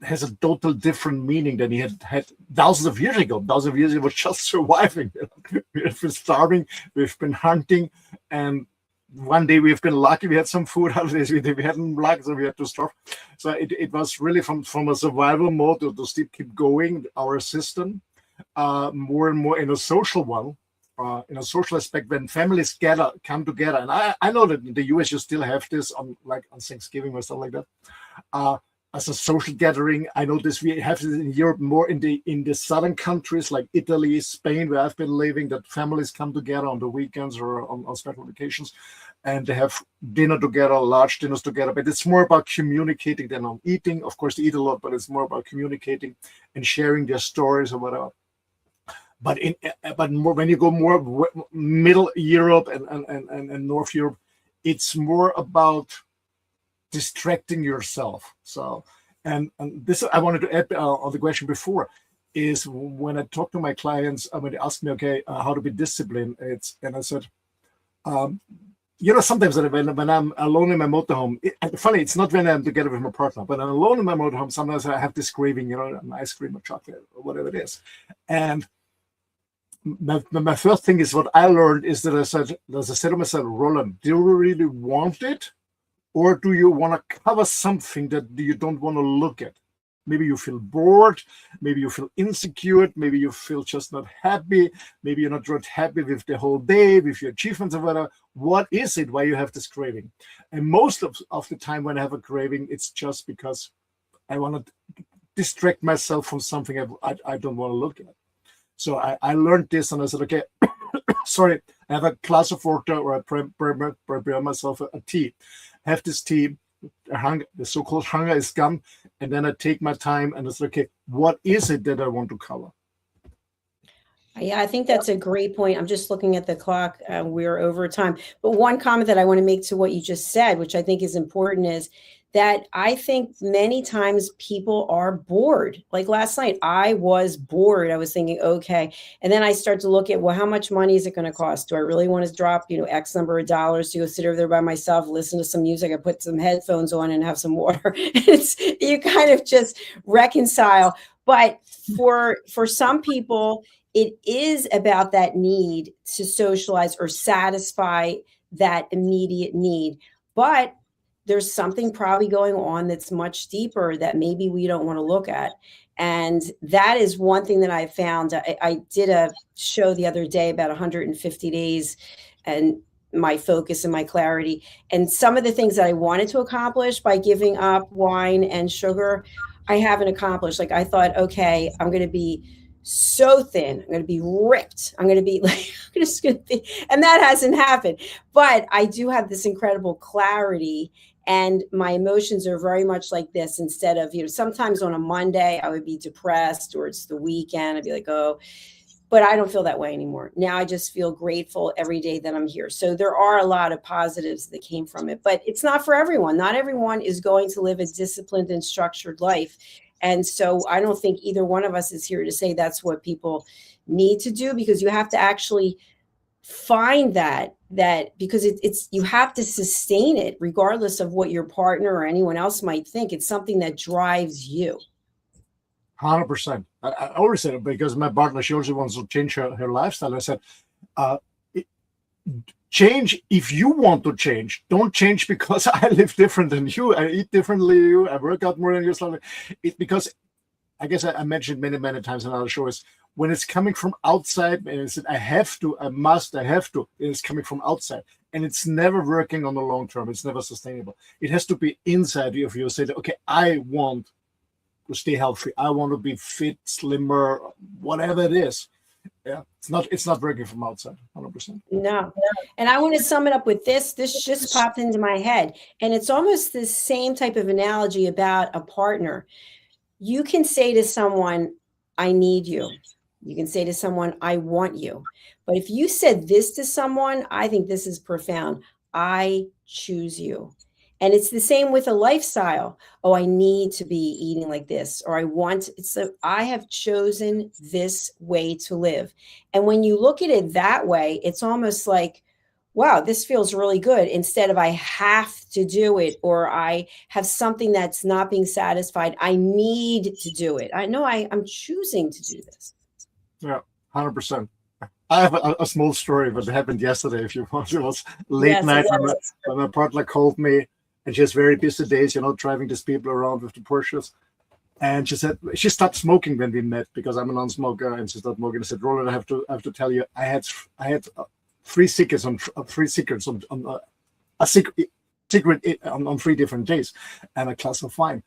has a total different meaning than he had thousands of years ago. Thousands of years ago, it was just surviving. We've been starving, we've been hunting, and one day we've been lucky we had some food. Other days we hadn't luck, so we had to starve. So it was really from a survival mode to still keep going, our system, more and more in a social one. In a social aspect, when families come together, and I know that in the US you still have this on Thanksgiving or stuff like that. As a social gathering, I know this. We have this in Europe more in the southern countries like Italy, Spain, where I've been living. That families come together on the weekends or on special vacations, and they have dinner together, large dinners together. But it's more about communicating than on eating. Of course, they eat a lot, but it's more about communicating and sharing their stories or whatever. But more when you go more Middle Europe and North Europe, it's more about distracting yourself. So, and this I wanted to add on the question before, is when I talk to my clients, when they ask me, okay, how to be disciplined, and I said, you know, sometimes when I'm alone in my motorhome, funny, it's not when I'm together with my partner, but I'm alone in my motorhome, sometimes I have this craving, you know, an ice cream or chocolate or whatever it is. And my first thing is what I learned is that I said to myself, Roland, do you really want it? Or do you want to cover something that you don't want to look at? Maybe you feel bored, maybe you feel insecure, maybe you feel just not happy, maybe you're not really happy with the whole day, with your achievements or whatever. What is it why you have this craving? And most of the time when I have a craving, it's just because I want to distract myself from something I don't want to look at. So I learned this and I said, okay, sorry, I have a glass of water or I prepare myself a tea. Have this tea, the so-called hunger is gone, and then I take my time and it's okay, what is it that I want to cover? Yeah, I think that's a great point. I'm just looking at the clock. We're over time. But one comment that I want to make to what you just said, which I think is important, is that I think many times people are bored. Like last night, I was bored. I was thinking, okay. And then I start to look at, well, how much money is it going to cost? Do I really want to drop, X number of dollars to go sit over there by myself, listen to some music? I put some headphones on and have some water. You kind of just reconcile. But for some people, it is about that need to socialize or satisfy that immediate need. But there's something probably going on that's much deeper that maybe we don't want to look at. And that is one thing that I found. I did a show the other day about 150 days and my focus and my clarity. And some of the things that I wanted to accomplish by giving up wine and sugar, I haven't accomplished. Like I thought, okay, I'm going to be so thin. I'm going to be ripped. I'm going to be like, and that hasn't happened. But I do have this incredible clarity. And my emotions are very much like this. Instead of, sometimes on a Monday, I would be depressed, or it's the weekend. I'd be like, oh, but I don't feel that way anymore. Now I just feel grateful every day that I'm here. So there are a lot of positives that came from it, but it's not for everyone. Not everyone is going to live a disciplined and structured life. And so I don't think either one of us is here to say that's what people need to do, because you have to actually find that because it's you have to sustain it regardless of what your partner or anyone else might think. It's something that drives you. 100%. I always said it, because my partner, she also wants to change her lifestyle. I said, change if you want to change. Don't change because I live different than you. I eat differently than you. I work out more than you. It's because, I guess I mentioned many times in other shows, when it's coming from outside, and it's I have to, I must, I have to, it's coming from outside. And it's never working on the long term. It's never sustainable. It has to be inside of you. Say, okay, I want to stay healthy. I want to be fit, slimmer, whatever it is. Yeah, it's not working from outside, 100%. No. And I want to sum it up with this. This just popped into my head. And it's almost the same type of analogy about a partner. You can say to someone, I need you. You can say to someone, I want you. But if you said this to someone, I think this is profound. I choose you. And it's the same with a lifestyle. Oh, I need to be eating like this, or I have chosen this way to live. And when you look at it that way, it's almost like, wow, this feels really good, instead of I have to do it, or I have something that's not being satisfied. I need to do it. I know I'm choosing to do this. Yeah, 100%. I have a small story, but it happened yesterday, if you want. It was late night when my partner called me, and she has very busy days, driving these people around with the Porsches. And she said, she stopped smoking when we met, because I'm a non-smoker, and she stopped smoking. I said, Roland, I have to tell you, I had 3 cigarettes on 3 3 different days, and a glass of wine.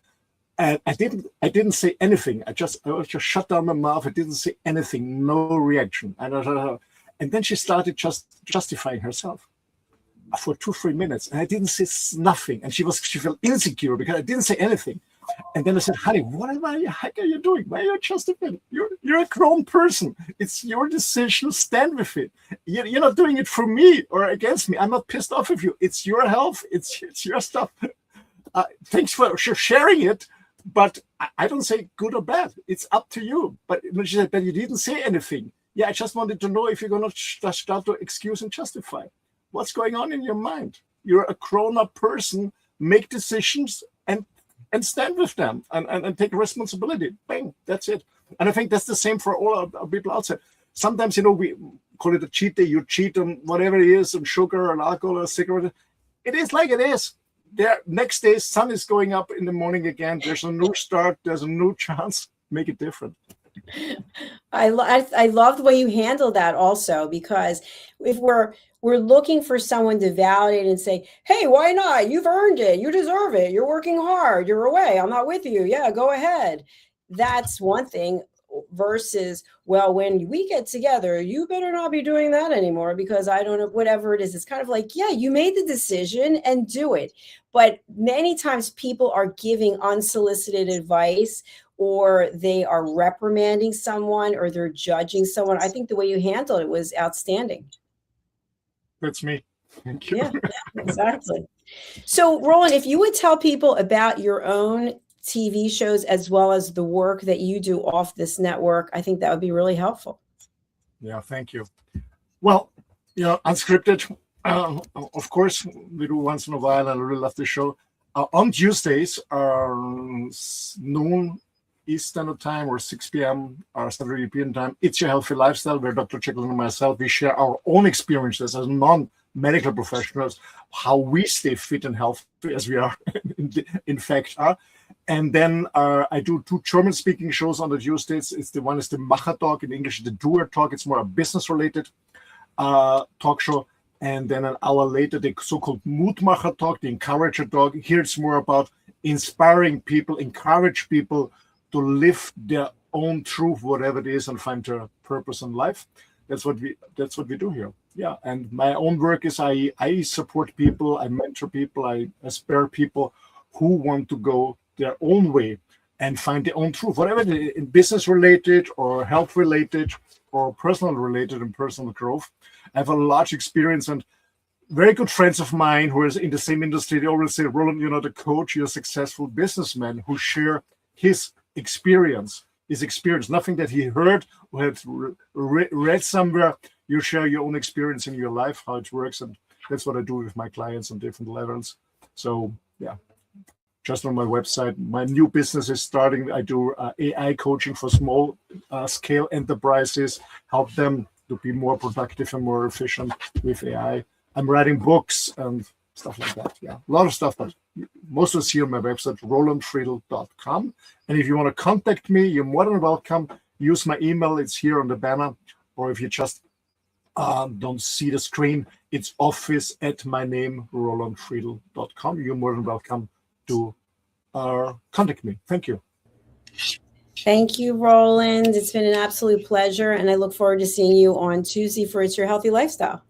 And I didn't say anything. I just shut down my mouth. I didn't say anything, no reaction. And then she started just justifying herself for 2-3 minutes, and I didn't say nothing. And she felt insecure because I didn't say anything. And then I said, honey, what the heck are you doing? Why are you justifying? You're a grown person. It's your decision. Stand with it. You're not doing it for me or against me. I'm not pissed off with you. It's your health. It's your stuff. Thanks for sharing it. But I don't say good or bad. It's up to you. But when she said, but you didn't say anything. Yeah, I just wanted to know if you're going to start to excuse and justify. What's going on in your mind? You're a grown-up person. Make decisions and stand with them and take responsibility. Bang, that's it. And I think that's the same for all our people outside. sometimes, we call it a cheat day. You cheat on whatever it is, on sugar or alcohol or cigarette. It is like it is. There, next day, sun is going up in the morning again. There's a new start. There's a new chance. Make it different. I love the way you handle that also, because if we're looking for someone to validate and say, hey, why not? You've earned it. You deserve it. You're working hard. You're away. I'm not with you. Yeah, go ahead. That's one thing versus, well, when we get together, you better not be doing that anymore because I don't know, whatever it is. It's kind of like, yeah, you made the decision and do it. But many times people are giving unsolicited advice, or they are reprimanding someone, or they're judging someone. I think the way you handled it was outstanding. That's me. Thank you. Yeah, exactly. So, Roland, if you would tell people about your own TV shows as well as the work that you do off this network, I think that would be really helpful. Yeah, thank you. Well, Unscripted, of course, we do once in a while, and I really love the show. On Tuesdays, noon East Standard Time or 6 p.m. Central European Time, It's Your Healthy Lifestyle, where Dr. Jacalyn and myself, we share our own experiences as non-medical professionals, how we stay fit and healthy, as we are, in fact, are. And then I do 2 German-speaking shows on the Tuesdays. One is the Macher Talk, in English, the Doer Talk. It's more a business-related talk show. And then an hour later, the so-called Mutmacher Talk, the Encourager Talk. Here it's more about inspiring people, encourage people to live their own truth, whatever it is, and find their purpose in life. That's what we do here. Yeah, and my own work is I support people, I mentor people, I inspire people who want to go their own way and find their own truth, whatever it is, in business related or health related or personal related and personal growth. I have a large experience, and very good friends of mine who are in the same industry, they always say, Roland, you're not a coach, you're a successful businessman who share his experience, nothing that he heard or had read somewhere. You share your own experience in your life, how it works, and that's what I do with my clients on different levels. So yeah, just on my website, my new business is starting. I do AI coaching for small scale enterprises, help them to be more productive and more efficient with AI. I'm writing books and stuff like that. Yeah, a lot of stuff, but most of it's here on my website, rolandfriedl.com. And if you want to contact me, you're more than welcome. Use my email. It's here on the banner. Or if you just don't see the screen, it's office@myname, rolandfriedl.com. You're more than welcome to contact me. Thank you. Thank you, Roland. It's been an absolute pleasure. And I look forward to seeing you on Tuesday for It's Your Healthy Lifestyle.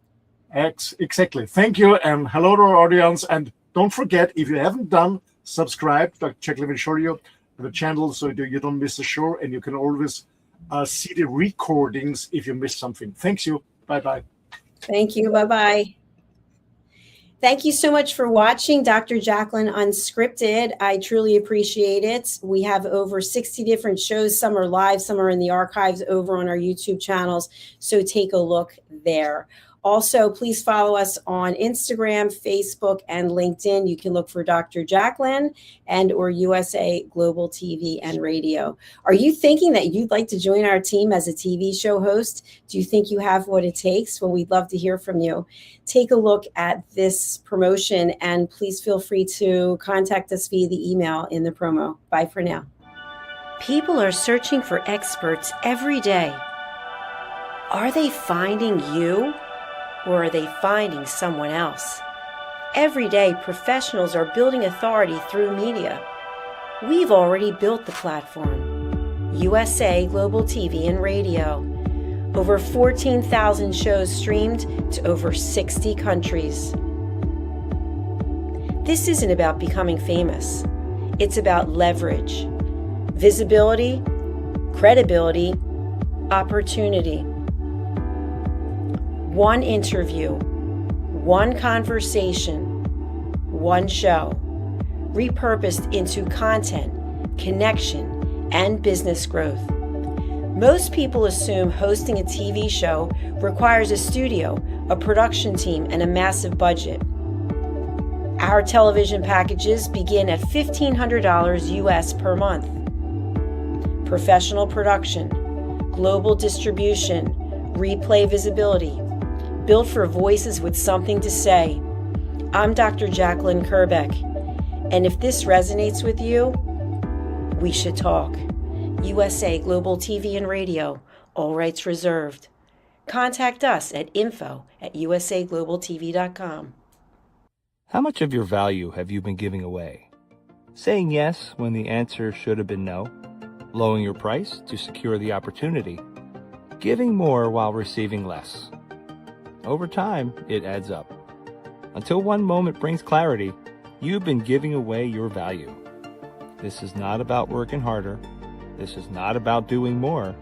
Exactly. Thank you, and hello to our audience. And don't forget, if you haven't done, subscribe. Dr. Jacalyn will show you the channel so you don't miss the show, and you can always see the recordings if you miss something. Thanks you. Bye-bye. Thank you. Bye-bye. Thank you so much for watching Dr. Jacalyn Unscripted. I truly appreciate it. We have over 60 different shows. Some are live, some are in the archives over on our YouTube channels. So take a look there. Also, please follow us on Instagram, Facebook, and LinkedIn. You can look for Dr. Jacalyn and or USA Global TV and Radio. Are you thinking that you'd like to join our team as a TV show host? Do you think you have what it takes? Well, we'd love to hear from you. Take a look at this promotion, and please feel free to contact us via the email in the promo. Bye for now. People are searching for experts every day. Are they finding you? Or are they finding someone else? Every day, professionals are building authority through media. We've already built the platform. USA Global TV and Radio. Over 14,000 shows streamed to over 60 countries. This isn't about becoming famous. It's about leverage, visibility, credibility, opportunity. One interview, one conversation, one show, repurposed into content, connection, and business growth. Most people assume hosting a TV show requires a studio, a production team, and a massive budget. Our television packages begin at $1,500 US per month. Professional production, global distribution, replay visibility, built for voices with something to say. I'm Dr. Jacalyn Kerbeck, and if this resonates with you, we should talk. USA Global TV and Radio, all rights reserved. Contact us at info@usaglobaltv.com. How much of your value have you been giving away? Saying yes when the answer should have been no? Lowering your price to secure the opportunity? Giving more while receiving less? Over time, it adds up. Until one moment brings clarity, you've been giving away your value. This is not about working harder. This is not about doing more.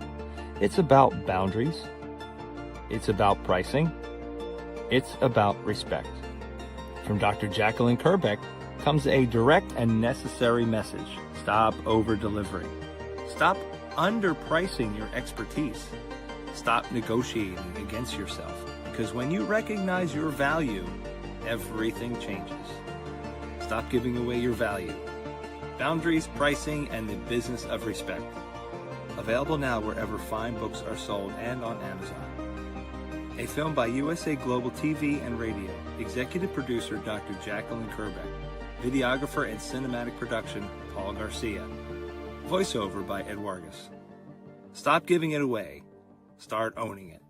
It's about boundaries. It's about pricing. It's about respect. From Dr. Jacalyn Kerbeck comes a direct and necessary message. Stop over-delivering. Stop underpricing your expertise. Stop negotiating against yourself. Because when you recognize your value, everything changes. Stop giving away your value. Boundaries, pricing, and the business of respect. Available now wherever fine books are sold and on Amazon. A film by USA Global TV and Radio. Executive producer Dr. Jacalyn Kerbeck. Videographer and cinematic production Paul Garcia. Voiceover by Ed Wargas. Stop giving it away. Start owning it.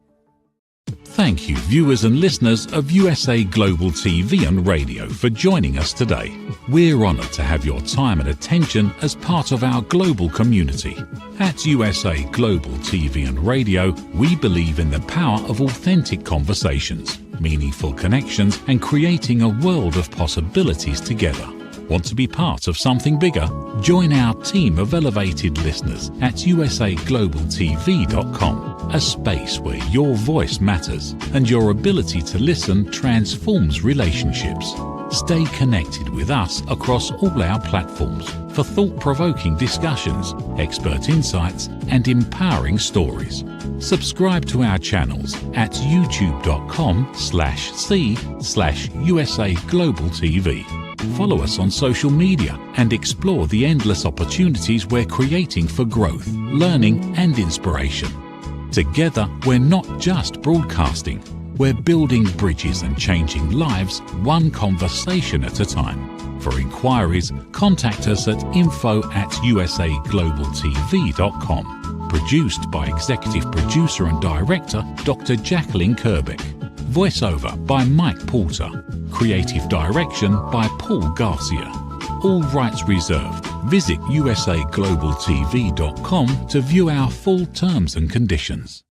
Thank you, viewers and listeners of USA Global TV and Radio, for joining us today. We're honoured to have your time and attention as part of our global community. At USA Global TV and Radio, we believe in the power of authentic conversations, meaningful connections, and creating a world of possibilities together. Want to be part of something bigger? Join our team of elevated listeners at usaglobaltv.com, a space where your voice matters and your ability to listen transforms relationships. Stay connected with us across all our platforms for thought-provoking discussions, expert insights, and empowering stories. Subscribe to our channels at youtube.com/c/usaglobaltv. Follow us on social media and explore the endless opportunities we're creating for growth, learning, and inspiration. Together, we're not just broadcasting, we're building bridges and changing lives one conversation at a time. For inquiries, contact us at info@usaglobaltv.com. Produced by Executive Producer and Director Dr. Jacalyn Kerbeck. Voiceover by Mike Porter. Creative direction by Paul Garcia. All rights reserved. Visit usaglobaltv.com to view our full terms and conditions.